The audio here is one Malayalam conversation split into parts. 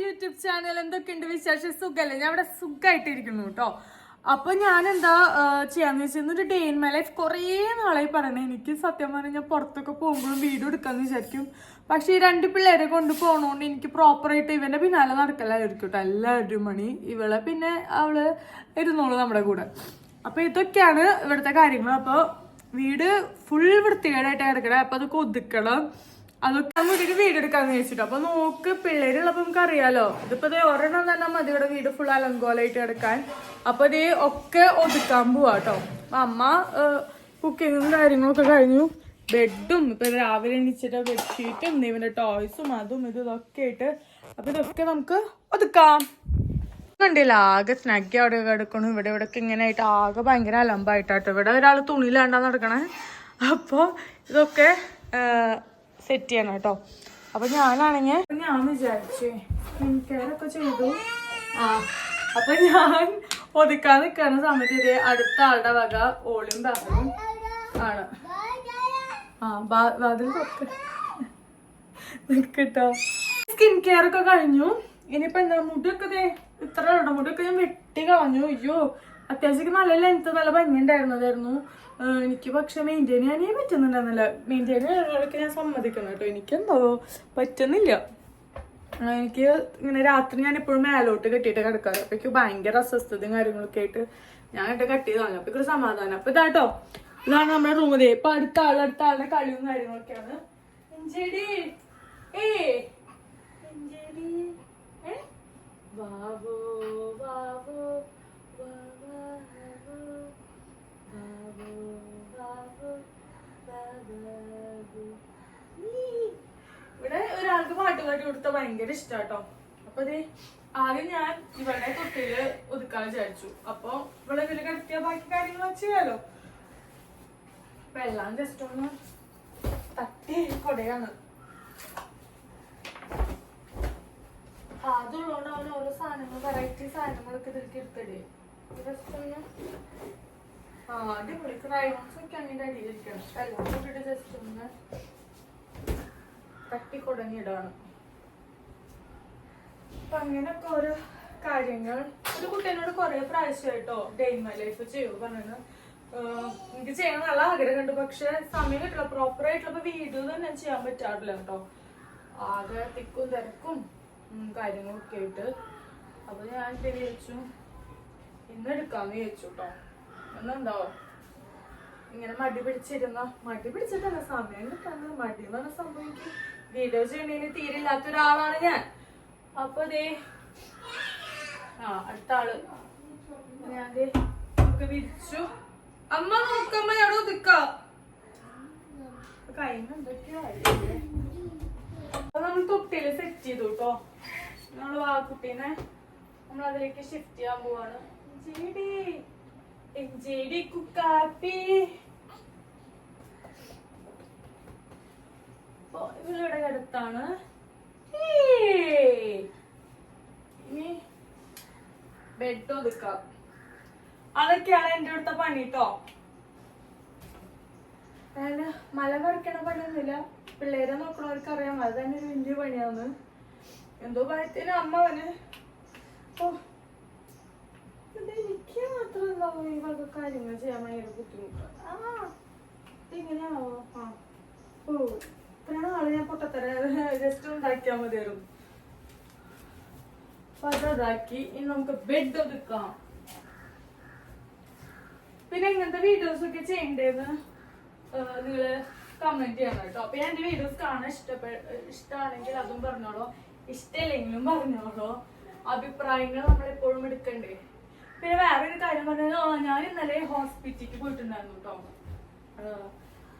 YouTube channel. എന്തൊക്കെയുണ്ട് വിശേഷം? സുഖല്ലേ? ഞാൻ ഇവിടെ സുഖമായിട്ടിരിക്കുന്നു കേട്ടോ. അപ്പൊ ഞാൻ എന്താ ചെയ്യാന്ന് വെച്ചാൽ ഒരു ഡേ ഇൻ മൈ ലൈഫ് കുറേ നാളായി പറയണേ. എനിക്ക് സത്യം പറഞ്ഞാൽ ഞാൻ പുറത്തൊക്കെ പോകുമ്പോഴും വീഡിയോ എടുക്കാന്ന് വിചാരിക്കും. പക്ഷെ ഈ രണ്ട് പിള്ളേരെ കൊണ്ട് പോകണോണ്ട് എനിക്ക് പ്രോപ്പറായിട്ട് ഇവന്റെ പിന്നാലെ നടക്കലായിരിക്കും കേട്ടോ. എല്ലാവരും മണി ഇവളെ പിന്നെ അവള് ഇരുന്നോളൂ നമ്മുടെ കൂടെ. അപ്പൊ ഇതൊക്കെയാണ് ഇവിടുത്തെ കാര്യങ്ങൾ. അപ്പൊ വീട് ഫുൾ വൃത്തികേടായിട്ട് കിടക്കണേ. അപ്പൊ അതൊക്കെ ഒതുക്കണം. അതൊക്കെ വീട്ടിൽ വീട് എടുക്കാന്ന് വെച്ചിട്ട്. അപ്പൊ നോക്ക് പിള്ളേരുള്ളപ്പോ നമുക്ക് അറിയാലോ. ഇതിപ്പോ ഒരെണ്ണം തന്നെ മതി ഇവിടെ വീട് ഫുൾ അലങ്കോലായിട്ട് കിടക്കാൻ. അപ്പൊ ഇത് ഒക്കെ ഒതുക്കാൻ പോവാട്ടോ. അമ്മ കുക്കിങ്ങും കാര്യങ്ങളൊക്കെ കഴിഞ്ഞു. ബെഡും ഇപ്പൊ രാവിലെ എണീച്ചിട്ട് ബെഡ്ഷീറ്റും ഇവന്റെ ടോയ്സും അതും ഇതൊക്കെ ആയിട്ട്. അപ്പൊ ഇതൊക്കെ നമുക്ക് ഒതുക്കാം. കണ്ടില്ല ആകെ സ്നാക്കി അവിടെ കിടക്കണം. ഇവിടെ ഇങ്ങനെ ആയിട്ട് ആകെ ഭയങ്കര അലമ്പായിട്ടാട്ടോ. ഇവിടെ ഒരാൾ തുണിയിലാണ്ടാ നടക്കണേ. അപ്പൊ ഇതൊക്കെ സെറ്റ് ചെയ്യണം കേട്ടോ. അപ്പൊ ഞാനാണെങ്കിൽ ഞാൻ വിചാരിച്ചേ സ്കിൻ കെയർ ഒക്കെ ചെയ്തു. അപ്പൊ ഞാൻ ഒതുക്കാൻ നിൽക്കുന്ന സമയത്ത് ഇതേ അടുത്ത ആളുടെ വക ഓളിയും ബാഗും ആണ്. വാതിൽ നിൽക്കട്ടോ. സ്കിൻ കെയർ ഒക്കെ കഴിഞ്ഞു. ഇനിയിപ്പോ എന്താ മുടിയൊക്കെ ഇത്ര ഉണ്ടോ? മുടിയൊക്കെ ഞാൻ വെട്ടി കളഞ്ഞു. അയ്യോ അത്യാവശ്യം നല്ല ലെങ്ത് നല്ല ഭംഗി ഉണ്ടായിരുന്നതായിരുന്നു എനിക്ക്. പക്ഷെ മെയിൻറ്റെയിൻ ചെയ്യാനേ പറ്റുന്നുണ്ടായിരുന്നില്ല. മെയിൻറ്റെയിൻ ചെയ്യാനൊക്കെ ഞാൻ സമ്മതിക്കണം കേട്ടോ. എനിക്കെന്തോ പറ്റുന്നില്ല. എനിക്ക് ഇങ്ങനെ രാത്രി ഞാൻ എപ്പോഴും മേലോട്ട് കെട്ടിയിട്ട് കിടക്കാറ്. അപ്പൊ എനിക്ക് ഭയങ്കര അസ്വസ്ഥതയും കാര്യങ്ങളൊക്കെ ആയിട്ട് ഞാൻ കട്ട് ചെയ്ത് കളഞ്ഞു. അപ്പൊ ഒരു സമാധാനം. അപ്പൊ ഇതാട്ടോ, ഇതാണ് നമ്മുടെ റൂം. ഇപ്പൊ അടുത്ത ആളുടെ കളിയും കാര്യങ്ങളൊക്കെയാണ്. വാവോ വാവോ വാവോ ഇവിടെ ഒരാൾക്ക് പാട്ട് പാടി കൊടുത്ത ഭയങ്കര ഇഷ്ടാട്ടോ. അപ്പൊ അതെ ആദ്യം ഞാൻ ഇവളുടെ തൊട്ടില് ഒതുക്കാൻ വിചാരിച്ചു. അപ്പൊ ഇവിടെ ഇതിൽ കിടത്തിയ ബാക്കി കാര്യങ്ങൾ ചെയ്യാലോ. അപ്പൊ എല്ലാം ജസ്റ്റ് ഒന്ന് തട്ടി കൊടയാണ്. അതുള്ളതുകൊണ്ട് അവന് ഓരോ സാധനങ്ങൾ വെറൈറ്റി സാധനങ്ങളൊക്കെ ഇതിലേക്ക് എടുത്തിടേ. ജസ്റ്റ് ഒന്ന് അടിപൊളി ക്രയോൺസ് ഒക്കെ അങ്ങനെ അടിയിലിരിക്കണം. എല്ലാം കൂട്ടിട്ട് ജസ്റ്റ് ഒന്ന് തട്ടിക്കൊടങ്ങിയിടാണ്. അപ്പൊ അങ്ങനെയൊക്കെ ഓരോ കാര്യങ്ങൾ. ഒരു കുട്ടീനോട് കുറെ പ്രാവശ്യമായിട്ടോ ഡേ ഇൻ മൈ ലൈഫ് ചെയ്യുക പറഞ്ഞു. എനിക്ക് ചെയ്യാൻ നല്ല ആഗ്രഹമുണ്ട്. പക്ഷെ സമയം കിട്ടില്ല. പ്രോപ്പർ ആയിട്ടുള്ള വീഡിയോ തന്നെ ചെയ്യാൻ പറ്റാറില്ല കേട്ടോ. ആകെ തിക്കും തിരക്കും കാര്യങ്ങളൊക്കെ ആയിട്ട്. അപ്പൊ ഞാൻ വിചാരിച്ചു ഇന്ന് എടുക്കാന്ന് വിചാരിച്ചു കേട്ടോ. എന്നെന്തോ ഇങ്ങനെ മടി പിടിച്ചിട്ടല്ല സമയം കിട്ടാന്ന്. മടി എന്ന് പറഞ്ഞ സംഭവം എനിക്ക് വീഡിയോ ചെയ്യണേന് തീരെ ഇല്ലാത്ത ഒരാളാണ് ഞാൻ. അപ്പൊ അതേ അടുത്ത ആള് ഞാൻ ഒക്കെ വിരിച്ചു. അമ്മ നോക്കമ്മ എവിടെ ഒതുക്കാം കഴിഞ്ഞ എന്തൊക്കെയോ ആയില്ലേ. അപ്പൊ നമ്മൾ തൊട്ടില് സെറ്റ് ചെയ്തു കേട്ടോ. നമ്മള് വാക്കുട്ടീനെ നമ്മളതിലേക്ക് ഷിഫ്റ്റ് ചെയ്യാൻ പോവാണ്. കുക്കാപ്പി ഇവളുടെ അടുത്താണ്. ഇനി ബെഡ് ഒതുക്കാം. അതൊക്കെയാണ് എന്റെ അടുത്ത പണി കേട്ടോ. മല പറിക്കണ പണിയൊന്നുമില്ല. പിള്ളേരെ നോക്കണവർക്ക് അറിയാം അത് തന്നെ ഒരു വലിയ പണിയാന്ന്. എന്തോ ഭയത്തിന് അമ്മ അവന് എനിക്ക് മാത്രം എന്താവും ഈ വക കാര്യങ്ങൾ ചെയ്യാൻ ഭയങ്കര ബുദ്ധിമുട്ട്. ഇങ്ങനെയാവോ? ഇത്ര നാള് ഞാൻ പൊട്ടത്തര ജസ്റ്റ് ഉണ്ടാക്കിയാൽ മതിയായിരുന്നു. അപ്പൊ അതാക്കി ഇനി നമുക്ക് ബെഡ് ഒതുക്കാം. പിന്നെ ഇങ്ങനത്തെ വീഡിയോസ് ഒക്കെ ചെയ്യണ്ടേന്ന് നിങ്ങള് കമന്റ് ചെയ്യണം കേട്ടോ. അപ്പൊ ഞാൻ എന്റെ വീഡിയോസ് കാണാൻ ഇഷ്ടമാണെങ്കിൽ അതും പറഞ്ഞോളൂ, ഇഷ്ടമില്ലെങ്കിലും പറഞ്ഞോളൂ. അഭിപ്രായങ്ങൾ നമ്മളെപ്പോഴും എടുക്കണ്ടേ. പിന്നെ വേറൊരു കാര്യം പറഞ്ഞത് ഞാൻ ഇന്നലെ ഹോസ്പിറ്റലിലേക്ക് പോയിട്ടുണ്ടായിരുന്നു കേട്ടോ.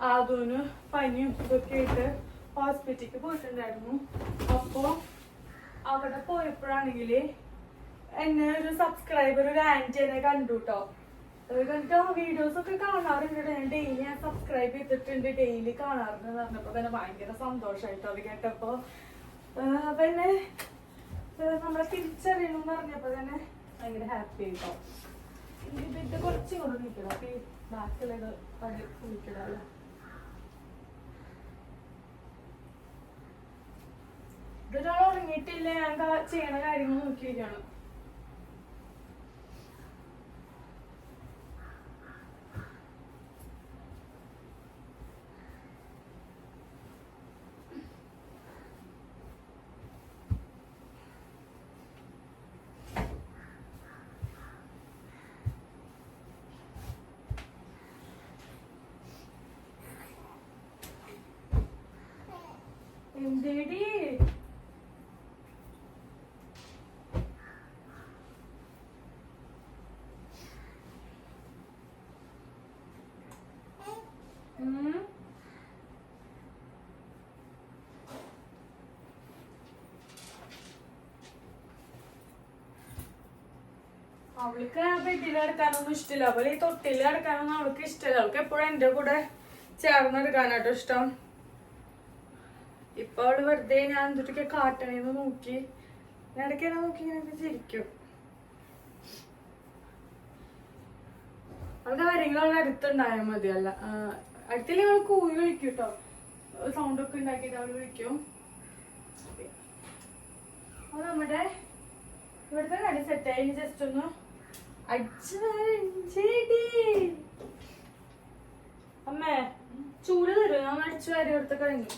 അതിന് പനിയും ഇതൊക്കെ ആയിട്ട് ഹോസ്പിറ്റലിലേക്ക് പോയിട്ടുണ്ടായിരുന്നു. അപ്പൊ അവിടെ പോയപ്പോഴാണെങ്കില് എന്നെ ഒരു സബ്സ്ക്രൈബർ ഒരു ആന്റി എന്നെ കണ്ടു കേട്ടോ. കണ്ടിട്ട് വീഡിയോസ് ഒക്കെ കാണാറുണ്ട്. ഞാൻ ഡെയിലി ഞാൻ സബ്സ്ക്രൈബ് ചെയ്തിട്ടുണ്ട്, ഡെയിലി കാണാറുണ്ട് പറഞ്ഞപ്പോ തന്നെ ഭയങ്കര സന്തോഷമായിട്ടോ അത് കേട്ടപ്പോ. അപ്പൊ എന്നെ നമ്മളെ തിരിച്ചറിയണം എന്ന് പറഞ്ഞപ്പോ തന്നെ ഭയങ്കര ഹാപ്പി ആയിട്ടോ. ഇത് കുറച്ചും കൂടെ നിൽക്കണം. അപ്പൊ ഈ ബാക്കിയുള്ളത് പണി കുളിക്കണല്ലോ. ഇതൊരാൾ ഉറങ്ങിയിട്ടില്ല. ലാപ്ടോപ്പില് ഞാൻ ചെയ്യണ കാര്യങ്ങൾ നോക്കിയിരിക്കാണ്. എന്തേടി അവൾക്ക് ബെഡിൽ കിടക്കാനൊന്നും ഇഷ്ടമില്ല. അവള് ഈ തൊട്ടിൽ കിടക്കാനൊന്നും അവൾക്ക് ഇഷ്ടമില്ല. അവൾക്ക് എപ്പോഴും എന്റെ കൂടെ ചേർന്നെടുക്കാനാട്ടോ ഇഷ്ടം. ഇപ്പൊ അവള് വെറുതെ ഞാൻ എന്തൊക്കെ കാട്ടണേന്ന് നോക്കി ഇടയ്ക്ക് നോക്കി ഇങ്ങനെ ചിരിക്കും. അവളുടെ കാര്യങ്ങൾ അവളുടെ അടുത്തുണ്ടായാൽ മതി. അല്ല അടുത്തില്ലെങ്കിൽ അവൾ കൂവി വിളിക്കും കേട്ടോ. സൗണ്ട് ഒക്കെ ഉണ്ടാക്കിയിട്ട് അവള് വിളിക്കും. അപ്പൊ നമ്മുടെ ഇവിടുത്തെ കാര്യം സെറ്റായി. ജസ്റ്റ് ഒന്ന് അമ്മേ ചൂട് തരും. ഞാൻ അടിച്ചു വാരി എടുത്ത് കഴിഞ്ഞു.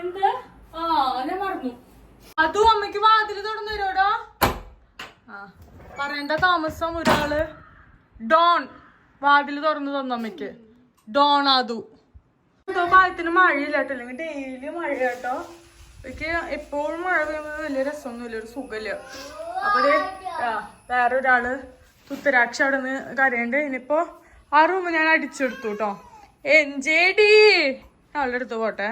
എന്ത് ഞാൻ മറന്നു. അതും അമ്മയ്ക്ക് വാതില് തുറന്നു തരോടോ. പറയേണ്ട താമസം ഒരാള് ഡോൺ വാതില് തുറന്നു തന്നു അമ്മയ്ക്ക്. ഡോൺ അതു ഭാഗത്തിന് മഴയില്ല കേട്ടോ. അല്ലെങ്കിൽ ഡെയിലി മഴ കേട്ടോ. എനിക്ക് എപ്പോഴും മഴ പെയ്യുമ്പോൾ വലിയ രസമൊന്നുമില്ല, ഒരു സുഖമില്ല. അപ്പൊ വേറെ ഒരാള് തുത്തരാക്ഷ അവിടെ നിന്ന് കരയുണ്ട്. ഇനിയിപ്പോ ആ റൂം ഞാൻ അടിച്ചെടുത്തു കേട്ടോ. എൻജേഡി അവളുടെ അടുത്ത് പോട്ടെ.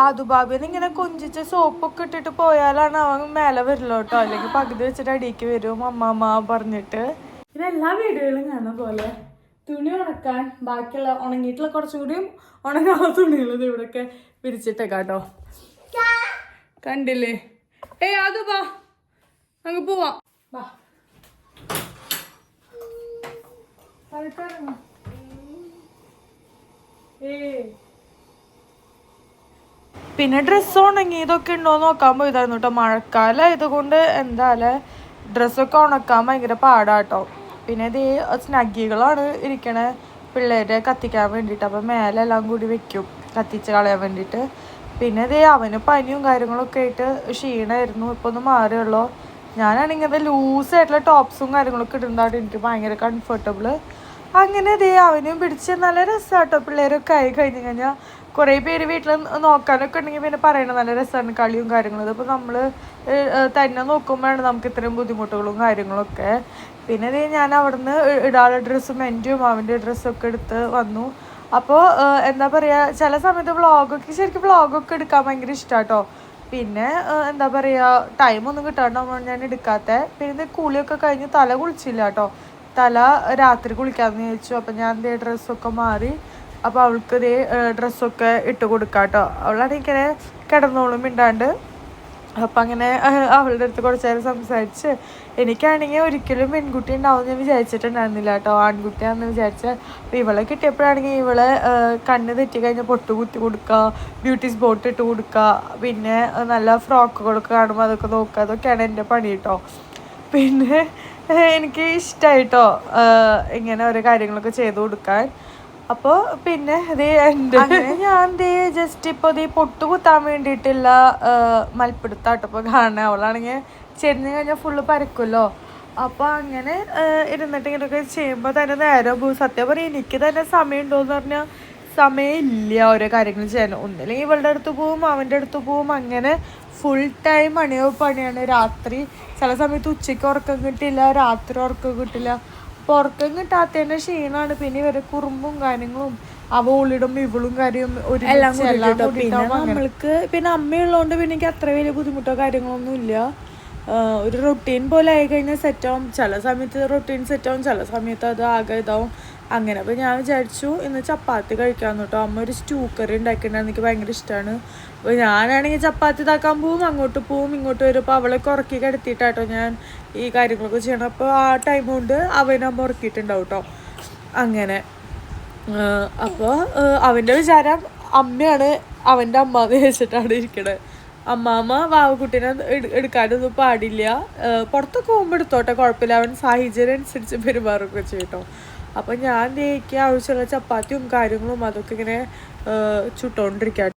ആദുബാബിന്ന് ഇങ്ങനെ കൊഞ്ചിച്ച് സോപ്പൊക്കെ ഇട്ടിട്ട് പോയാലാണ് അവൻ മേലെ വരില്ല കേട്ടോ. അല്ലെങ്കിൽ പകുതി വെച്ചിട്ട് അടിക്ക് വരും അമ്മ പറഞ്ഞിട്ട്. പിന്നെ എല്ലാ വീടുകളും കാണുന്ന പോലെ തുണി ഉണക്കാൻ ബാക്കിയുള്ള ഉണങ്ങിയിട്ടുള്ള കുറച്ചും കൂടിയും ഉണങ്ങാത്ത തുണികൾ ഇവിടെയൊക്കെ വിരിച്ചിട്ടേക്കാട്ടോ. കണ്ടില്ലേ? ആദുബാ അങ്ങ് പോവാം. വാ പിന്നെ ഡ്രസ്സ് ഉണങ്ങി ഇതൊക്കെ ഉണ്ടോ നോക്കാൻ പോയതായിരുന്നു കേട്ടോ. മഴക്കാലം ആയതുകൊണ്ട് എന്തായാലും ഡ്രസ്സൊക്കെ ഉണക്കാൻ ഭയങ്കര പാടാട്ടോ. പിന്നെ ഇത് സ്നഗ്ഗികളാണ് ഇരിക്കണേ പിള്ളേരെ കത്തിക്കാൻ വേണ്ടിയിട്ട്. അപ്പം മേലെല്ലാം കൂടി വെക്കും കത്തിച്ച് കളയാൻ വേണ്ടിയിട്ട്. പിന്നെ ഇത് അവന് പനിയും കാര്യങ്ങളൊക്കെ ആയിട്ട് ക്ഷീണമായിരുന്നു. ഇപ്പൊ ഒന്ന് മാറിയുള്ളൂ. ഞാനാണെങ്കിൽ ഇങ്ങനത്തെ ലൂസായിട്ടുള്ള ടോപ്സും കാര്യങ്ങളൊക്കെ ഇടുന്നതായിട്ട് എനിക്ക് ഭയങ്കര കംഫർട്ടബിള്. അങ്ങനെ ഇതേ അവനും പിടിച്ച് നല്ല രസമാട്ടോ. പിള്ളേരൊക്കെ ആയി കഴിഞ്ഞ് കഴിഞ്ഞാൽ കുറേ പേര് വീട്ടിൽ നോക്കാനൊക്കെ ഉണ്ടെങ്കിൽ പിന്നെ പറയണത് നല്ല രസമാണ് കളിയും കാര്യങ്ങളും. ഇതിപ്പോൾ നമ്മൾ തന്നെ നോക്കുമ്പോഴാണ് നമുക്ക് ഇത്രയും ബുദ്ധിമുട്ടുകളും കാര്യങ്ങളൊക്കെ. പിന്നെ ഇതേ ഞാൻ അവിടെ നിന്ന് ഇടാനുള്ള ഡ്രസ്സും എൻ്റെയും അവൻ്റെ ഡ്രസ്സൊക്കെ എടുത്ത് വന്നു. അപ്പോൾ എന്താ പറയുക, ചില സമയത്ത് ശരിക്കും വ്ളോഗൊക്കെ എടുക്കാൻ ഭയങ്കര ഇഷ്ടമാട്ടോ. പിന്നെ എന്താ പറയുക, ടൈമൊന്നും കിട്ടാണ്ടാവുമ്പോൾ ഞാൻ എടുക്കാത്ത. പിന്നെ കുളിയൊക്കെ കഴിഞ്ഞ് തല കുളിച്ചില്ല കേട്ടോ. തല രാത്രി കുളിക്കാമെന്ന് ചോദിച്ചു. അപ്പം ഞാൻ ഇതേ ഡ്രസ്സൊക്കെ മാറി. അപ്പോൾ അവൾക്ക് ഇതേ ഡ്രസ്സൊക്കെ ഇട്ട് കൊടുക്കാം കേട്ടോ. അവളാണെങ്കിൽ ഇങ്ങനെ കിടന്നോളും മിണ്ടാണ്ട്. അപ്പം അങ്ങനെ അവളുടെ അടുത്ത് കുറച്ച് നേരം സംസാരിച്ച്. എനിക്കാണെങ്കിൽ ഒരിക്കലും പെൺകുട്ടി ഉണ്ടാവും ഞാൻ വിചാരിച്ചിട്ടുണ്ടായിരുന്നില്ല കേട്ടോ. ആൺകുട്ടിയാണെന്ന് വിചാരിച്ചത്. അപ്പോൾ ഇവളെ കിട്ടിയപ്പോഴാണെങ്കിൽ ഇവളെ കണ്ണ് തെറ്റി കഴിഞ്ഞാൽ പൊട്ട് കുത്തി കൊടുക്കുക, ബ്യൂട്ടി സ്പോട്ട് ഇട്ട് കൊടുക്കുക, പിന്നെ നല്ല ഫ്രോക്കുകളൊക്കെ കാണുമ്പോൾ അതൊക്കെ നോക്കുക. അതൊക്കെയാണ് എൻ്റെ പണി കേട്ടോ. പിന്നെ എനിക്ക് ഇഷ്ടമായിട്ടോ ഇങ്ങനെ ഓരോ കാര്യങ്ങളൊക്കെ ചെയ്ത് കൊടുക്കാൻ. അപ്പോൾ പിന്നെ അങ്ങനെ ഞാൻ ജസ്റ്റ് ഇപ്പോൾ പൊട്ട് കുത്താൻ വേണ്ടിയിട്ടുള്ള മൽപ്പിടുത്താട്ടോ ഇപ്പോൾ കാണുന്നത്. അവളാണെങ്കിൽ ചെരിഞ്ഞ് കഴിഞ്ഞാൽ ഫുള്ള് പരക്കുമല്ലോ. അപ്പോൾ അങ്ങനെ ഇരുന്നിട്ട് ഇങ്ങനെയൊക്കെ ചെയ്യുമ്പോൾ തന്നെ നേരം പോകും. സത്യം പറയാം എനിക്ക് തന്നെ സമയമുണ്ടോയെന്ന് പറഞ്ഞാൽ സമയമില്ല ഓരോ കാര്യങ്ങൾ ചെയ്യാൻ. ഒന്നില്ലെങ്കിൽ ഇവളുടെ അടുത്ത് പോവും, അവൻ്റെ അടുത്ത് പോവും. അങ്ങനെ ഫുൾ ടൈം പണിയാണ്. രാത്രി ചില സമയത്ത് ഉച്ചയ്ക്ക് ഉറക്കം കിട്ടില്ല, രാത്രി ഉറക്കം കിട്ടില്ല. അപ്പോൾ ഉറക്കം കിട്ടാത്തതിൻ്റെ ക്ഷീണമാണ്. പിന്നെ ഇവരെ കുറുമ്പും കാര്യങ്ങളും അവ ഉള്ളിടും ഇവളും കാര്യം എല്ലാം നമ്മൾക്ക്. പിന്നെ അമ്മയുള്ളതുകൊണ്ട് പിന്നെ എനിക്ക് അത്ര വലിയ ബുദ്ധിമുട്ടോ കാര്യങ്ങളൊന്നും ഇല്ല. ഒരു റൊട്ടീൻ പോലെ ആയി കഴിഞ്ഞാൽ സെറ്റാവും. ചില സമയത്ത് റൊട്ടീൻ സെറ്റാവും, ചില സമയത്ത് അത് ആകെ ഇതാവും. അങ്ങനെ അപ്പോൾ ഞാൻ വിചാരിച്ചു ഇന്ന് ചപ്പാത്തി കഴിക്കാമെന്ന് കേട്ടോ. അമ്മ ഒരു സ്റ്റൂ കറി ഉണ്ടാക്കിയിട്ടുണ്ടായിരുന്നു, എനിക്ക് ഭയങ്കര ഇഷ്ടമാണ്. അപ്പോൾ ഞാനാണെങ്കിൽ ചപ്പാത്തി ഇതാക്കാൻ പോവും, അങ്ങോട്ട് പോവും, ഇങ്ങോട്ട് വരും. അപ്പോൾ അവളെ ഉറക്കി കിടത്തിയിട്ടാട്ടോ ഞാൻ ഈ കാര്യങ്ങളൊക്കെ ചെയ്യണം. അപ്പോൾ ആ ടൈം കൊണ്ട് അവനമ്മ ഉറക്കിയിട്ടുണ്ടാവും കേട്ടോ. അങ്ങനെ അപ്പോൾ അവൻ്റെ വിചാരം അമ്മയാണ് അവൻ്റെ അമ്മ എന്ന് വെച്ചിട്ടാണ് ഇരിക്കണത്. അമ്മാമ്മ വാവക്കുട്ടീനെ എടുക്കാനൊന്നും പാടില്ല, പുറത്തൊക്കെ പോകുമ്പോൾ എടുത്തോട്ടെ, കുഴപ്പമില്ല, അവൻ സാഹചര്യം അനുസരിച്ച് പെരുമാറൊക്കെ ചെയ്യട്ടോ. അപ്പം ഞാൻ എനിക്ക് ആവശ്യമുള്ള ചപ്പാത്തിയും കാര്യങ്ങളും അതൊക്കെ ഇങ്ങനെ ചുട്ടോണ്ടിരിക്കാം.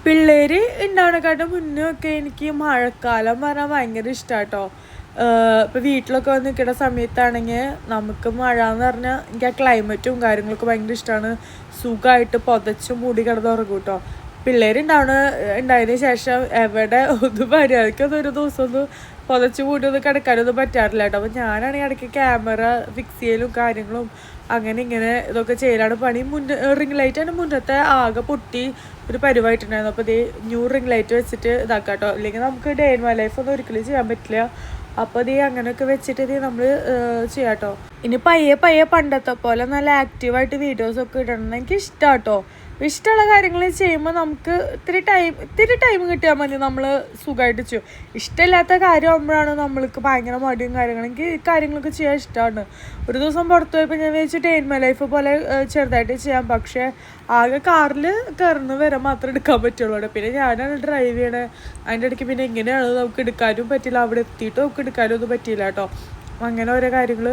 പിള്ളേര് ഉണ്ടാവണേക്കാട്ടും മുന്നേ ഒക്കെ എനിക്ക് മഴക്കാലം പറഞ്ഞാൽ ഭയങ്കര ഇഷ്ടാട്ടോ. ഇപ്പം വീട്ടിലൊക്കെ വന്ന് നിൽക്കുന്ന സമയത്താണെങ്കിൽ നമുക്ക് മഴ എന്ന് പറഞ്ഞാൽ എനിക്ക് ആ ക്ലൈമറ്റും കാര്യങ്ങളൊക്കെ ഭയങ്കര ഇഷ്ടമാണ്. സുഖമായിട്ട് പുതച്ച് മൂടി കിടന്നുറങ്ങും കേട്ടോ. ഉണ്ടായതിന് ശേഷം എവിടെ ഒന്ന് മര്യാദയ്ക്കൊന്നും ഒരു ദിവസം ഒന്ന് പുതച്ച് മൂടി ഒന്ന് കിടക്കാനൊന്നും പറ്റാറില്ല കേട്ടോ. അപ്പം ഞാനാണെങ്കിൽ ഇടയ്ക്ക് ക്യാമറ ഫിക്സ് ചെയ്യലും കാര്യങ്ങളും അങ്ങനെ ഇങ്ങനെ ഇതൊക്കെ ചെയ്യലാണ് പണി. റിംഗ് ലൈറ്റാണ് മുന്നത്തെ ആകെ പൊട്ടി ഒരു പരിവായിട്ടുണ്ടായിരുന്നു. അപ്പോൾ ഇതേ ന്യൂ റിംഗ് ലൈറ്റ് വെച്ചിട്ട് ഇതാക്കാം കേട്ടോ. ഇല്ലെങ്കിൽ നമുക്ക് ഡേ ഇൻ മൈ ലൈഫ് ഒന്നും ഒരിക്കലും ചെയ്യാൻ പറ്റില്ല. അപ്പോൾ ഇത് അങ്ങനെയൊക്കെ വെച്ചിട്ട് ഇത് നമ്മൾ ചെയ്യാം കേട്ടോ. ഇനി പയ്യെ പണ്ടത്തെ പോലെ നല്ല ആക്റ്റീവായിട്ട് വീഡിയോസൊക്കെ ഇടണം എനിക്ക് ഇഷ്ടമാണ് കേട്ടോ. ഇഷ്ടമുള്ള കാര്യങ്ങൾ ചെയ്യുമ്പോൾ നമുക്ക് ഇത്തിരി ടൈം കിട്ടിയാൽ മതി, നമ്മൾ സുഖമായിട്ട് ചെയ്യും. ഇഷ്ടമില്ലാത്ത കാര്യമാകുമ്പോഴാണ് നമ്മൾക്ക് ഭയങ്കര മടിയും കാര്യങ്ങളും. എനിക്ക് ഈ കാര്യങ്ങളൊക്കെ ചെയ്യാൻ ഇഷ്ടമാണ്. ഒരു ദിവസം പുറത്ത് പോയപ്പോൾ ഞാൻ വിചാരിച്ചു ഡേ ഇൻ മൈ ലൈഫ് പോലെ ചെറുതായിട്ട് ചെയ്യാം. പക്ഷേ ആകെ കാറിൽ കയറുന്ന വരെ മാത്രമേ എടുക്കാൻ പറ്റുള്ളൂ. പിന്നെ ഞാനാണ് ഡ്രൈവ് ചെയ്യണേ. അതിൻ്റെ ഇടയ്ക്ക് പിന്നെ എങ്ങനെയാണ് നമുക്ക് എടുക്കാനും പറ്റില്ല, അവിടെ എത്തിയിട്ട് നമുക്ക് എടുക്കാനും ഒന്നും പറ്റിയില്ല കേട്ടോ. അങ്ങനെ ഓരോ കാര്യങ്ങൾ.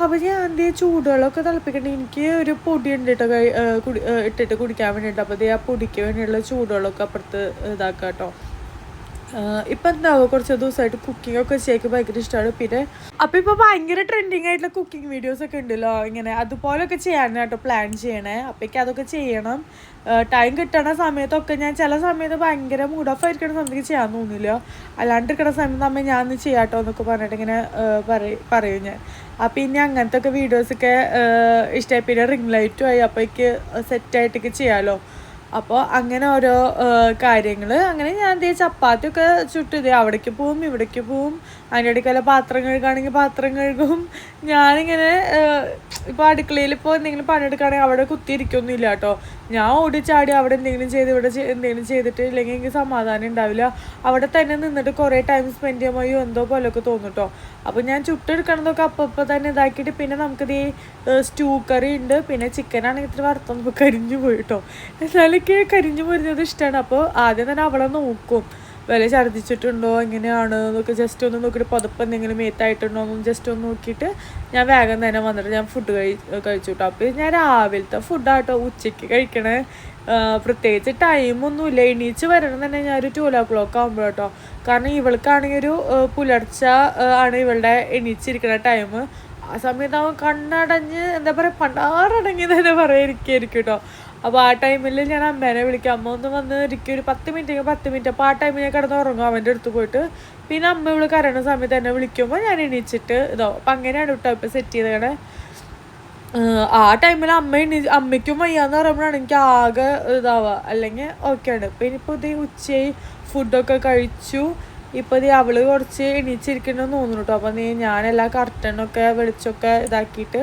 അപ്പോൾ ഞാൻ എന്തെങ്കിലും ചൂടുവെള്ളമൊക്കെ തിളപ്പിക്കണ്ട. എനിക്ക് ഒരു പൊടി ഉണ്ട് കേട്ടോ ഇട്ടിട്ട് കുടിക്കാൻ വേണ്ടിയിട്ട്. അപ്പോൾ ആ പൊടിക്ക് വേണ്ടിയുള്ള ചൂടുവെള്ളമൊക്കെ അപ്പുറത്ത് ഇതാക്കാം കേട്ടോ. ഇപ്പം എന്താവുക കുറച്ച് ദിവസമായിട്ട് കുക്കിംഗ് ഒക്കെ ചെയ്യാൻ ഭയങ്കര ഇഷ്ടമാണ്. പിന്നെ അപ്പോൾ ഇപ്പോൾ ഭയങ്കര ട്രെൻഡിങ് ആയിട്ടുള്ള കുക്കിംഗ് വീഡിയോസൊക്കെ ഉണ്ടല്ലോ, ഇങ്ങനെ അതുപോലെയൊക്കെ ചെയ്യാനാട്ടോ പ്ലാൻ ചെയ്യണേ. അപ്പോഴേക്കും അതൊക്കെ ചെയ്യണം. ടൈം കിട്ടണ സമയത്തൊക്കെ ഞാൻ ചില സമയത്ത് ഭയങ്കര മൂഡ് ഓഫ് ആയിരിക്കണ സമയത്ത് ചെയ്യാൻ തോന്നില്ല. അല്ലാണ്ടിരിക്കണ സമയത്ത് നമ്മൾ ഞാൻ ഒന്ന് ചെയ്യാട്ടോ എന്നൊക്കെ പറഞ്ഞിട്ട് ഇങ്ങനെ പറയും ഞാൻ. അപ്പോൾ ഇനി അങ്ങനത്തെ ഒക്കെ വീഡിയോസൊക്കെ ഇഷ്ടമായി. പിന്നെ റിംഗ് ലൈറ്റും ആയി, അപ്പോഴേക്ക് സെറ്റായിട്ടൊക്കെ ചെയ്യാമല്ലോ. അപ്പോൾ അങ്ങനെ ഓരോ കാര്യങ്ങൾ. അങ്ങനെ ഞാൻ എന്തേ ചപ്പാത്തിയൊക്കെ ചുട്ടിത് അവിടേക്ക് പോവും ഇവിടേക്ക് പോവും. അതിൻ്റെ ഇടയ്ക്ക് വല്ല പാത്രം കഴുകുകയാണെങ്കിൽ പാത്രം കഴുകും. ഞാനിങ്ങനെ ഇപ്പോൾ അടുക്കളയിൽ ഇപ്പോൾ എന്തെങ്കിലും പണിയെടുക്കുകയാണെങ്കിൽ അവിടെ കുത്തിയിരിക്കൊന്നും ഇല്ല കേട്ടോ. ഞാൻ ഓടിച്ചാടി അവിടെ എന്തെങ്കിലും ചെയ്ത് ഇവിടെ എന്തെങ്കിലും ചെയ്തിട്ട് ഇല്ലെങ്കിൽ എനിക്ക് സമാധാനം ഉണ്ടാവില്ല. അവിടെ തന്നെ നിന്നിട്ട് കുറേ ടൈം സ്പെൻഡ് ചെയ്യുമ്പോൾ എന്തോ പോലെയൊക്കെ തോന്നും കേട്ടോ. അപ്പോൾ ഞാൻ ചുട്ടെടുക്കണതൊക്കെ അപ്പം തന്നെ ഇതാക്കിയിട്ട് പിന്നെ നമുക്കിത് ഈ സ്റ്റൂ കറി ഉണ്ട്. പിന്നെ ചിക്കനാണെങ്കിൽ ഇത്തിരി വറുത്തൊന്നും കരിഞ്ഞു പോയി കേട്ടോ. എന്നാലും എനിക്ക് കരിഞ്ഞു പോരുന്നത് ഇഷ്ടമാണ്. അപ്പോൾ ആദ്യം തന്നെ അവളെ നോക്കും, വില ഛർദ്ദിച്ചിട്ടുണ്ടോ എങ്ങനെയാണ് എന്നൊക്കെ ജസ്റ്റ് ഒന്ന് നോക്കിയിട്ട് പുതപ്പ് എന്തെങ്കിലും മേത്തായിട്ടുണ്ടോ എന്ന് ജസ്റ്റ് ഒന്ന് നോക്കിയിട്ട് ഞാൻ വേഗം തന്നെ വന്നിട്ട് ഞാൻ ഫുഡ് കഴിച്ചു കേട്ടോ. അപ്പോൾ ഞാൻ രാവിലത്തെ ഫുഡാട്ടോ ഉച്ചയ്ക്ക് കഴിക്കണേ. പ്രത്യേകിച്ച് ടൈമൊന്നുമില്ല. എണീച്ച് വരണം തന്നെ ഞാൻ ഒരു 12 o'clock ആകുമ്പോഴാട്ടോ. കാരണം ഇവൾക്കാണെങ്കിൽ ഒരു പുലർച്ച ആണ് ഇവളുടെ എണീച്ചിരിക്കുന്ന ടൈം. ആ സമയത്ത് അവൻ കണ്ണടഞ്ഞ് എന്താ പറയുക പണ്ടാറടങ്ങി തന്നെ പറയാതിരിക്കും കേട്ടോ. അപ്പോൾ ആ ടൈമിൽ ഞാൻ അമ്മേനെ വിളിക്കും. അമ്മ ഒന്ന് വന്ന് ഇരിക്കും ഒരു 10 മിനിറ്റ്. അപ്പോൾ ആ ടൈമിൽ ഞാൻ കിടന്ന് ഉറങ്ങും അവൻ്റെ അടുത്ത് പോയിട്ട്. പിന്നെ അമ്മ ഇവള് കരയണ സമയത്ത് എന്നെ വിളിക്കുമ്പോൾ ഞാൻ എണീച്ചിട്ട് ഇതാവും. അപ്പം അങ്ങനെയാണ് കേട്ടോ ഇപ്പോൾ സെറ്റ് ചെയ്തേക്കണേ. ആ ടൈമിൽ അമ്മയ്ക്കും വയ്യാന്ന് പറയുമ്പോഴാണ് എനിക്ക് ആകെ ഇതാവുക, അല്ലെങ്കിൽ ഓക്കെയാണ്. പിന്നെ ഇപ്പോൾ ഇത് ഉച്ചയായി ഫുഡൊക്കെ കഴിച്ചു. ഇപ്പോൾ അവള് കുറച്ച് എണീച്ചിരിക്കണമെന്ന് തോന്നുന്നു കേട്ടോ. അപ്പം ഞാനെല്ലാ കർട്ടനൊക്കെ വെളിച്ചൊക്കെ ഇതാക്കിയിട്ട്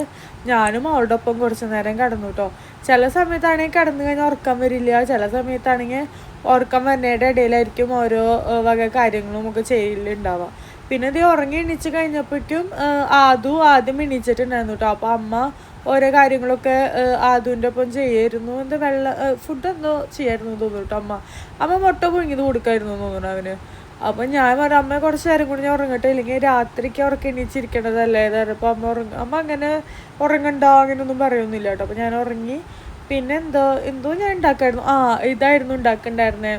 ഞാനും അവളുടെ ഒപ്പം കുറച്ച് നേരം കിടന്നു കേട്ടോ. ചില സമയത്താണെങ്കിൽ കിടന്നു കഴിഞ്ഞാൽ ഉറക്കം വരില്ല, ചില സമയത്താണെങ്കിൽ ഉറക്കം വരുന്നതിൻ്റെ ഇടയിലായിരിക്കും ഓരോ വക കാര്യങ്ങളും ഒക്കെ ചെയ്യലുണ്ടാവുക. പിന്നെ ഇത് ഉറങ്ങി എണീച്ച് കഴിഞ്ഞപ്പോഴേക്കും ആദ്യം എണീച്ചിട്ടുണ്ടായിരുന്നു കേട്ടോ. അപ്പോൾ അമ്മ ഓരോ കാര്യങ്ങളൊക്കെ ആദുവിൻ്റെ ഒപ്പം ചെയ്യായിരുന്നു. ഫുഡ് എന്തോ ചെയ്യായിരുന്നു തോന്നുന്നു കേട്ടോ. അമ്മ മുട്ട പുഴുങ്ങിയത് കൊടുക്കായിരുന്നു തോന്നുന്നു അവന്. അപ്പം ഞാൻ പറഞ്ഞു അമ്മ കുറച്ച് നേരം കൂടി ഞാൻ ഉറങ്ങട്ടെ, ഇല്ലെങ്കിൽ രാത്രിക്ക് ഉറക്കം എണീച്ചിരിക്കേണ്ടതല്ലേ. അപ്പോൾ അമ്മ അങ്ങനെ ഉറങ്ങണ്ടോ അങ്ങനെയൊന്നും പറയൊന്നുമില്ല കേട്ടോ. അപ്പം ഞാൻ ഉറങ്ങി. പിന്നെ എന്തോ ഞാൻ ഉണ്ടാക്കായിരുന്നു. ഇതായിരുന്നു ഉണ്ടാക്കണ്ടായിരുന്നേ,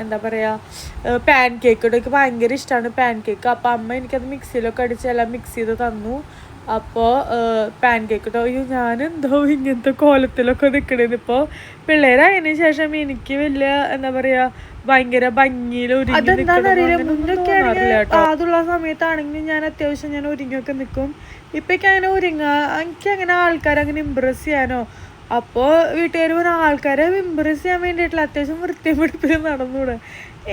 എന്താ പറയുക, പാൻ കേക്ക്. എനിക്ക് ഭയങ്കര ഇഷ്ടമാണ് പാൻ കേക്ക്. അപ്പോൾ അമ്മ എനിക്കത് മിക്സിയിലൊക്കെ അടിച്ച് എല്ലാം മിക്സ് ചെയ്ത് തന്നു. അപ്പോൾ പാൻ കേക്ക് കേട്ടോ. ഞാനെന്തോ ഇങ്ങനത്തെ കോലത്തിലൊക്കെ നിൽക്കണേന്ന്. ഇപ്പോൾ പിള്ളേരായതിനു ശേഷം എനിക്ക് വലിയ എന്താ പറയുക ഭയങ്കര ഭംഗിയിൽ അതുള്ള സമയത്താണെങ്കിൽ ഞാൻ അത്യാവശ്യം ഞാൻ ഒരുങ്ങിയൊക്കെ നിൽക്കും. ഇപ്പൊക്കെ അങ്ങനെ എനിക്ക് അങ്ങനെ ആൾക്കാരെ അങ്ങനെ ഇമ്പ്രസ് ചെയ്യാനോ അപ്പോൾ വീട്ടുകാർ പറഞ്ഞ ആൾക്കാരെ ഇമ്പ്രസ് ചെയ്യാൻ വേണ്ടിയിട്ടുള്ള അത്യാവശ്യം വൃത്തിയും പിടിപ്പിൽ നടന്നൂടെ.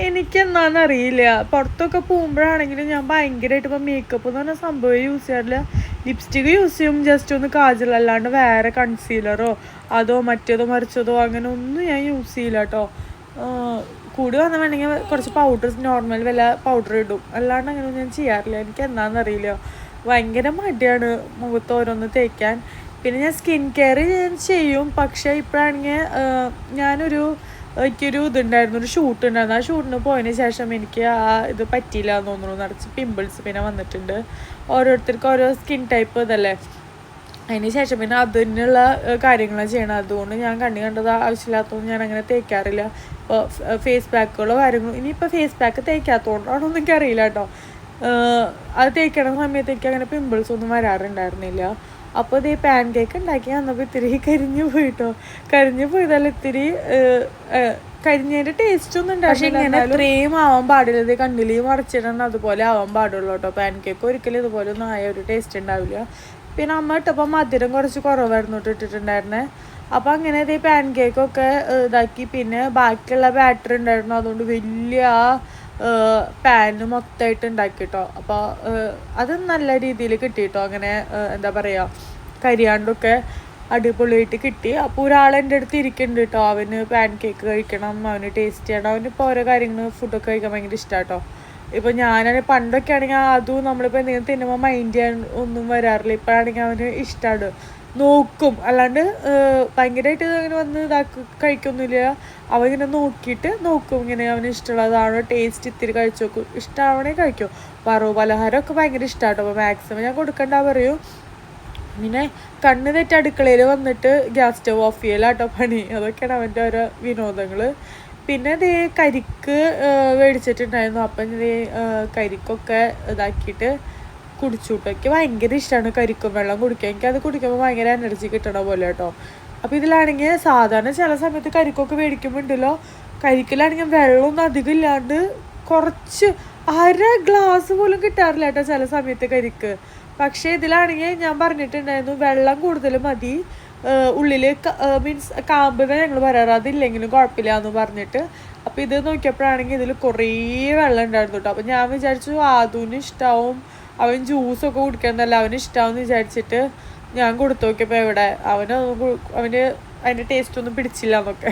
എനിക്കെന്നാന്നറിയില്ല. പുറത്തൊക്കെ പോകുമ്പോഴാണെങ്കിലും ഞാൻ ഭയങ്കരമായിട്ട് ഇപ്പം മേക്കപ്പ് എന്ന് പറഞ്ഞ സംഭവം യൂസ് ചെയ്യാറില്ല. ലിപ്സ്റ്റിക്ക് യൂസ് ചെയ്യും, ജസ്റ്റ് ഒന്ന് കാജൽ, അല്ലാണ്ട് വേറെ കൺസീലറോ അതോ മറ്റേതോ മറിച്ചതോ അങ്ങനെ ഒന്നും ഞാൻ യൂസ് ചെയ്യില്ല കേട്ടോ. കൂടി വന്നാൽ വേണമെങ്കിൽ കുറച്ച് പൗഡർ, നോർമൽ വല്ല പൗഡർ ഇടും, അല്ലാണ്ട് അങ്ങനെ ഒന്നും ഞാൻ ചെയ്യാറില്ല. എനിക്ക് എന്താണെന്നറിയില്ല, ഭയങ്കര മടിയാണ് മുഖത്ത് ഓരോന്ന് തേക്കാൻ. പിന്നെ ഞാൻ സ്കിൻ കെയർ ഞാൻ ചെയ്യും, പക്ഷേ ഇപ്പോഴാണെങ്കിൽ എനിക്കൊരു ഇതുണ്ടായിരുന്നു, ഒരു ഷൂട്ട് ഉണ്ടായിരുന്നു. ആ ഷൂട്ടിന് പോയതിന് ശേഷം എനിക്ക് ആ ഇത് പറ്റിയില്ല എന്ന് തോന്നുന്നു. നിറച്ച് പിമ്പിൾസ് പിന്നെ വന്നിട്ടുണ്ട്. ഓരോരുത്തർക്കും ഓരോ സ്കിൻ ടൈപ്പ് ഇതല്ലേ. അതിന് ശേഷം പിന്നെ അതിനുള്ള കാര്യങ്ങളാണ് ചെയ്യണം. അതുകൊണ്ട് ഞാൻ കണ്ടത് ആവശ്യമില്ലാത്തതുകൊണ്ട് ഞാൻ അങ്ങനെ തേക്കാറില്ല. ഇപ്പോൾ ഫേസ് പാക്കുകളോ കാര്യങ്ങളോ, ഇനിയിപ്പോൾ ഫേസ് പാക്ക് തേക്കാത്തതുകൊണ്ടാണോ എനിക്കറിയില്ല കേട്ടോ. അത് തേക്കണ സമയത്തേക്ക് അങ്ങനെ പിമ്പിൾസ് ഒന്നും വരാറുണ്ടായിരുന്നില്ല. അപ്പോൾ ഇത് പാൻ കേക്ക് ഉണ്ടാക്കി വന്നപ്പോൾ ഇത്തിരി കരിഞ്ഞു പോയിട്ടോ. കരിഞ്ഞു പോയതല്ല, ഇത്തിരി കരിഞ്ഞതിൻ്റെ ടേസ്റ്റ് ഒന്നും ഉണ്ടായിരുന്നു. പക്ഷെ ഇങ്ങനെ ഇത്രയും ആവാൻ പാടില്ല. ഇത് കണ്ണിലി മറിച്ചിടണം, അതുപോലെ ആവാൻ പാടുള്ളൂ കേട്ടോ. പാൻ കേക്ക് ഒരിക്കലും ഇതുപോലെ ഒന്നും ആയ ഒരു ടേസ്റ്റ് ഉണ്ടാവില്ല. പിന്നെ അമ്മ ഇട്ടപ്പോൾ മധുരം കുറച്ച് കുറവായിരുന്നു ഇട്ടിട്ടുണ്ടായിരുന്നേ. അപ്പോൾ അങ്ങനെ ഇത് പാൻ കേക്കൊക്കെ ഇതാക്കി. പിന്നെ ബാക്കിയുള്ള ബാറ്ററി ഉണ്ടായിരുന്നു, അതുകൊണ്ട് വലിയ പാന് മൊത്തമായിട്ട് ഉണ്ടാക്കി കേട്ടോ. അപ്പോൾ അത് നല്ല രീതിയിൽ കിട്ടിയിട്ടോ. അങ്ങനെ എന്താ പറയുക, കരിയാണ്ടൊക്കെ അടിപൊളിയായിട്ട് കിട്ടി. അപ്പോൾ ഒരാൾ എൻ്റെ അടുത്ത് ഇരിക്കുന്നുണ്ട് കേട്ടോ. അവന് പാൻ കേക്ക് കഴിക്കണം, അവന് ടേസ്റ്റ് ചെയ്യണം. അവനിപ്പോൾ ഓരോ കാര്യങ്ങൾ ഫുഡൊക്കെ കഴിക്കാൻ ഭയങ്കര ഇഷ്ടമാണ് കേട്ടോ. ഇപ്പോൾ ഞാനാണെങ്കിൽ പണ്ടൊക്കെ ആണെങ്കിൽ അതും നമ്മളിപ്പോൾ എന്തെങ്കിലും തിന്നുമ്പോൾ മൈൻഡ് ചെയ്യാൻ ഒന്നും വരാറില്ല. ഇപ്പോഴാണെങ്കിൽ അവന് ഇഷ്ടമാണ്, നോക്കും. അല്ലാണ്ട് ഭയങ്കരമായിട്ട് അങ്ങനെ വന്ന് കഴിക്കൊന്നുമില്ല. അവനിങ്ങനെ നോക്കിയിട്ട് നോക്കും, ഇങ്ങനെ അവന് ഇഷ്ടമുള്ളതാണോ, ടേസ്റ്റ് ഇത്തിരി കഴിച്ചു നോക്കും, ഇഷ്ടമാവണേ കഴിക്കും. വറവ് പലഹാരമൊക്കെ ഭയങ്കര ഇഷ്ടമാണ് കേട്ടോ. അപ്പോൾ മാക്സിമം ഞാൻ കൊടുക്കണ്ട പറയും. പിന്നെ കണ്ണ് തെറ്റി അടുക്കളയിൽ വന്നിട്ട് ഗ്യാസ് സ്റ്റവ് ഓഫ് ചെയ്യലാട്ടോ പണി. അതൊക്കെയാണ് അവൻ്റെ ഓരോ വിനോദങ്ങൾ. പിന്നെ ഇതേ കരിക്ക് മേടിച്ചിട്ടുണ്ടായിരുന്നു. അപ്പം ഇതേ കരിക്കൊക്കെ ഇതാക്കിയിട്ട് കുടിച്ചുവിട്ടോ. എനിക്ക് ഭയങ്കര ഇഷ്ടമാണ് കരിക്കും വെള്ളം കുടിക്കാൻ. എനിക്കത് കുടിക്കുമ്പോൾ ഭയങ്കര എനർജി കിട്ടണ പോലെ കേട്ടോ. അപ്പോൾ ഇതിലാണെങ്കിൽ സാധാരണ ചില സമയത്ത് കരിക്കൊക്കെ മേടിക്കുമ്പോൾ ഉണ്ടല്ലോ, കരിക്കിലാണെങ്കിൽ വെള്ളമൊന്നും അധികം ഇല്ലാണ്ട് കുറച്ച് അര ഗ്ലാസ് പോലും കിട്ടാറില്ല കേട്ടോ ചില സമയത്ത് കരിക്ക്. പക്ഷേ ഇതിലാണെങ്കിൽ ഞാൻ പറഞ്ഞിട്ടുണ്ടായിരുന്നു വെള്ളം കൂടുതൽ മതി, ഉള്ളിൽ മീൻസ് കാമ്പെന്ന് ഞങ്ങൾ പറയാറ്, അതില്ലെങ്കിലും കുഴപ്പമില്ല എന്ന് പറഞ്ഞിട്ട്. അപ്പോൾ ഇത് നോക്കിയപ്പോഴാണെങ്കിൽ ഇതിൽ കുറേ വെള്ളം ഉണ്ടായിരുന്നു കേട്ടോ. അപ്പോൾ ഞാൻ വിചാരിച്ചു ആദൂന് ഇഷ്ടമാവും, അവൻ ജ്യൂസൊക്കെ കുടിക്കുന്നതല്ല, അവന് ഇഷ്ടമാവും വിചാരിച്ചിട്ട് ഞാൻ കൊടുത്തു നോക്കിയപ്പോൾ എവിടെ അവന് അതിൻ്റെ ടേസ്റ്റ് ഒന്നും പിടിച്ചില്ല എന്നൊക്കെ.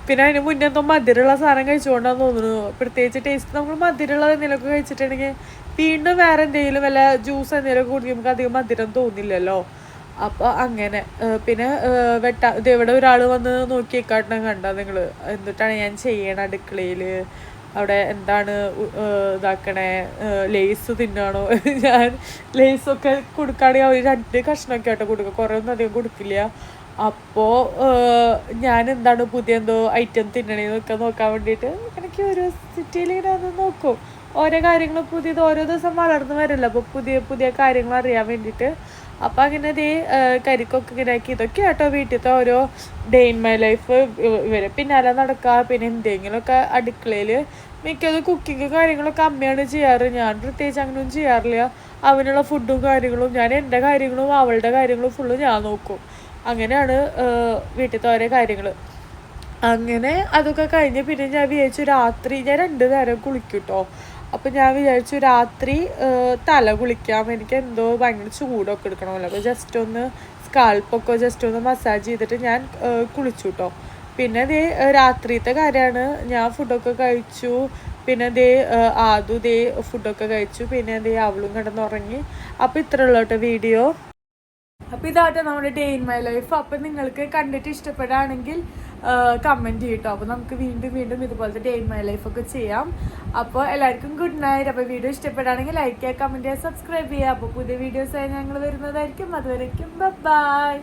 പിന്നെ അതിന് മുന്നേ എന്തോ മധുരമുള്ള സാധനം കഴിച്ചുകൊണ്ടാന്ന് തോന്നുന്നു. പ്രത്യേകിച്ച് ടേസ്റ്റ് നമ്മൾ മധുരമുള്ള എന്തെങ്കിലുമൊക്കെ കഴിച്ചിട്ടുണ്ടെങ്കിൽ വീണ്ടും വേറെ എന്തെങ്കിലും വല്ല ജ്യൂസ് എന്തെങ്കിലുമൊക്കെ കുടിക്കുമ്പോൾ നമുക്ക് അധികം മധുരം തോന്നില്ലല്ലോ. അപ്പോൾ അങ്ങനെ പിന്നെ ഇത് ഇവിടെ ഒരാൾ വന്ന് നോക്കിയേക്കാട്ടം കണ്ടാ നിങ്ങൾ, എന്നിട്ടാണ് ഞാൻ ചെയ്യണ അടുക്കളയിൽ അവിടെ എന്താണ് ഇതാക്കണേ, ലേസ് തിന്നാണോ. ഞാൻ ലേസൊക്കെ കൊടുക്കുകയാണെങ്കിൽ അവർ 2 കഷ്ണമൊക്കെ ആട്ടോ കൊടുക്കുക, കുറേ ഒന്നും അധികം കൊടുക്കില്ല. അപ്പോൾ ഞാൻ എന്താണ് പുതിയ എന്തോ ഐറ്റം തിന്നണേന്നൊക്കെ നോക്കാൻ വേണ്ടിയിട്ട് എനിക്ക് ഓരോ സിറ്റിയിൽ ഇങ്ങനെ ഒന്ന് നോക്കും. ഓരോ കാര്യങ്ങൾ പുതിയത് ഓരോ ദിവസം വളർന്നു വരില്ല, അപ്പോൾ പുതിയ പുതിയ കാര്യങ്ങൾ അറിയാൻ വേണ്ടിയിട്ട്. അപ്പം അങ്ങനെ ഇതേ കരിക്കൊക്കെ ഇങ്ങനെ ആക്കി. ഇതൊക്കെ കേട്ടോ വീട്ടിലത്തെ ഓരോ ഡേ ഇൻ മൈ ലൈഫ്. ഇവരെ പിന്നാലെ നടക്കുക, പിന്നെ എന്തെങ്കിലുമൊക്കെ അടുക്കളയിൽ മിക്കത് കുക്കിങ് കാര്യങ്ങളൊക്കെ അമ്മയാണ് ചെയ്യാറ്. ഞാൻ പ്രത്യേകിച്ച് അങ്ങനെയൊന്നും ചെയ്യാറില്ല. അവനുള്ള ഫുഡും കാര്യങ്ങളും, ഞാൻ എൻ്റെ കാര്യങ്ങളും അവളുടെ കാര്യങ്ങളും ഫുള്ള് ഞാൻ നോക്കും. അങ്ങനെയാണ് വീട്ടിലത്തെ ഓരോ കാര്യങ്ങൾ. അങ്ങനെ അതൊക്കെ കഴിഞ്ഞ് പിന്നെ ഞാൻ വിചാരിച്ചു രാത്രി ഞാൻ 2 നേരം കുളിക്കും കേട്ടോ. അപ്പം ഞാൻ വിചാരിച്ചു രാത്രി തല കുളിക്കാം, എനിക്ക് എന്തോ ഭയങ്കര ചൂടൊക്കെ എടുക്കണമല്ലോ. അപ്പോൾ ജസ്റ്റ് ഒന്ന് സ്കാൽപ്പൊക്കെ ജസ്റ്റ് ഒന്ന് മസാജ് ചെയ്തിട്ട് ഞാൻ കുളിച്ചു കേട്ടോ. പിന്നെ ദേ രാത്രിത്തെ കാര്യമാണ്. ഞാൻ ഫുഡൊക്കെ കഴിച്ചു. പിന്നെ ദേ ആദു ദേ ഫുഡൊക്കെ കഴിച്ചു. പിന്നെ ദേ അവളും കിടന്നുറങ്ങി. അപ്പോൾ ഇത്രയുള്ള കേട്ടോ വീഡിയോ. അപ്പോൾ ഇതാട്ടോ നമ്മുടെ ഡേ ഇൻ മൈ ലൈഫ്. അപ്പം നിങ്ങൾക്ക് കണ്ടിട്ട് ഇഷ്ടപ്പെടുകയാണെങ്കിൽ കമൻറ്റ് ചെയ്യട്ടോ. അപ്പോൾ നമുക്ക് വീണ്ടും ഇതുപോലത്തെ ഡേ ഇൻ മൈ ലൈഫൊക്കെ ചെയ്യാം. അപ്പോൾ എല്ലാവർക്കും ഗുഡ് നൈറ്റ്. അപ്പോൾ വീഡിയോ ഇഷ്ടപ്പെടുകയാണെങ്കിൽ ലൈക്ക് ചെയ്യുക, കമൻറ്റ് ചെയ്യുക, സബ്സ്ക്രൈബ് ചെയ്യുക. അപ്പോൾ പുതിയ വീഡിയോസായി ഞങ്ങൾ വരുന്നതായിരിക്കും. അതുവരേക്കും ബൈ.